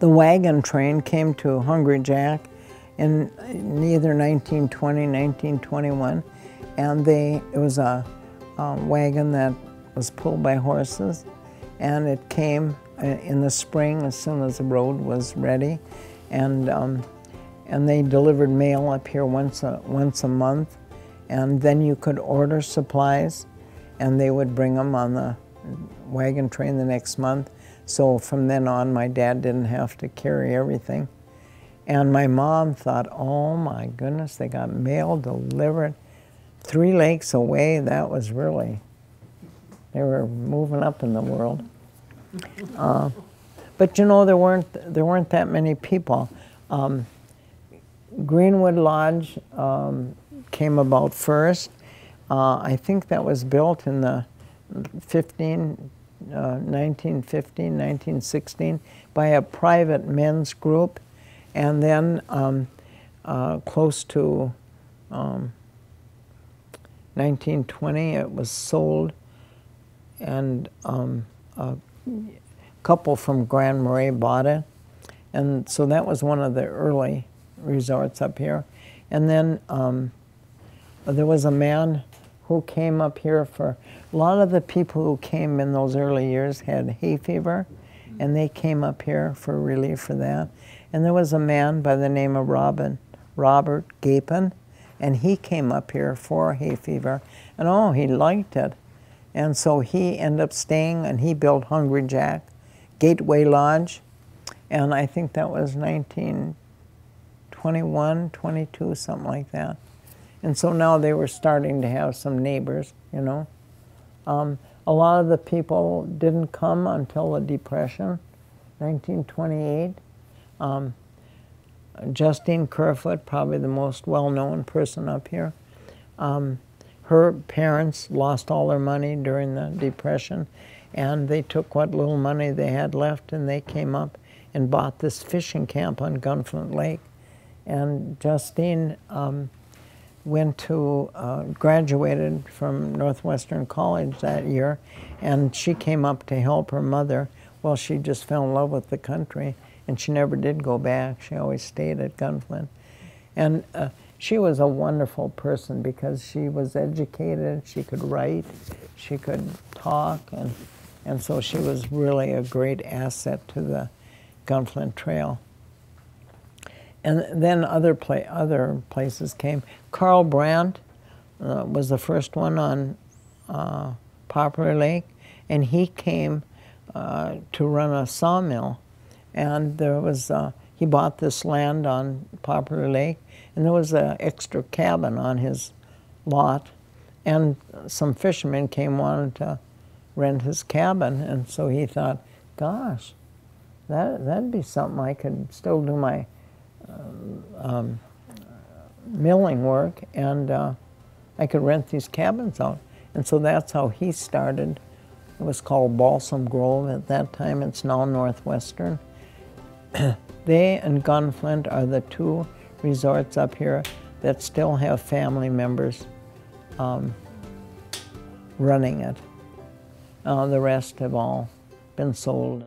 The wagon train came to Hungry Jack in either 1920, 1921, and it was a wagon that was pulled by horses, and it came in the spring as soon as the road was ready, and they delivered mail up here once a month, and then you could order supplies, and they would bring them on the wagon train the next month. So from then on, my dad didn't have to carry everything. And my mom thought, oh my goodness, they got mail delivered 3 lakes away. That was really, they were moving up in the world. But you know, there weren't that many people. Greenwood Lodge came about first. I think that was built in the 1915, 1916 by a private men's group, and then close to 1920 it was sold, and a couple from Grand Marais bought it, and so that was one of the early resorts up here. And then there was a man who came up here for, a lot of the people who came in those early years had hay fever, and they came up here for relief for that. And there was a man by the name of Robert Gapin, and he came up here for hay fever, and oh, he liked it. And so he ended up staying, and he built Hungry Jack, Gateway Lodge, and I think that was 1921, 22, something like that. And so now they were starting to have some neighbors, you know. A lot of the people didn't come until the Depression, 1928. Justine Kerfoot, probably the most well-known person up here. Her parents lost all their money during the Depression, and they took what little money they had left, and they came up and bought this fishing camp on Gunflint Lake. And Justine graduated from Northwestern College that year, and she came up to help her mother. Well, she just fell in love with the country, and she never did go back. She always stayed at Gunflint. And she was a wonderful person because she was educated, she could write, she could talk, and so she was really a great asset to the Gunflint Trail. And then other places came. Carl Brandt was the first one on Poplar Lake, and he came to run a sawmill. And there was he bought this land on Poplar Lake, and there was an extra cabin on his lot, and some fishermen wanted to rent his cabin, and so he thought, gosh, that'd be something I could still do my milling work, and I could rent these cabins out. And so that's how he started. It was called Balsam Grove at that time. It's now Northwestern. They and Gunflint are the 2 resorts up here that still have family members running it. The rest have all been sold.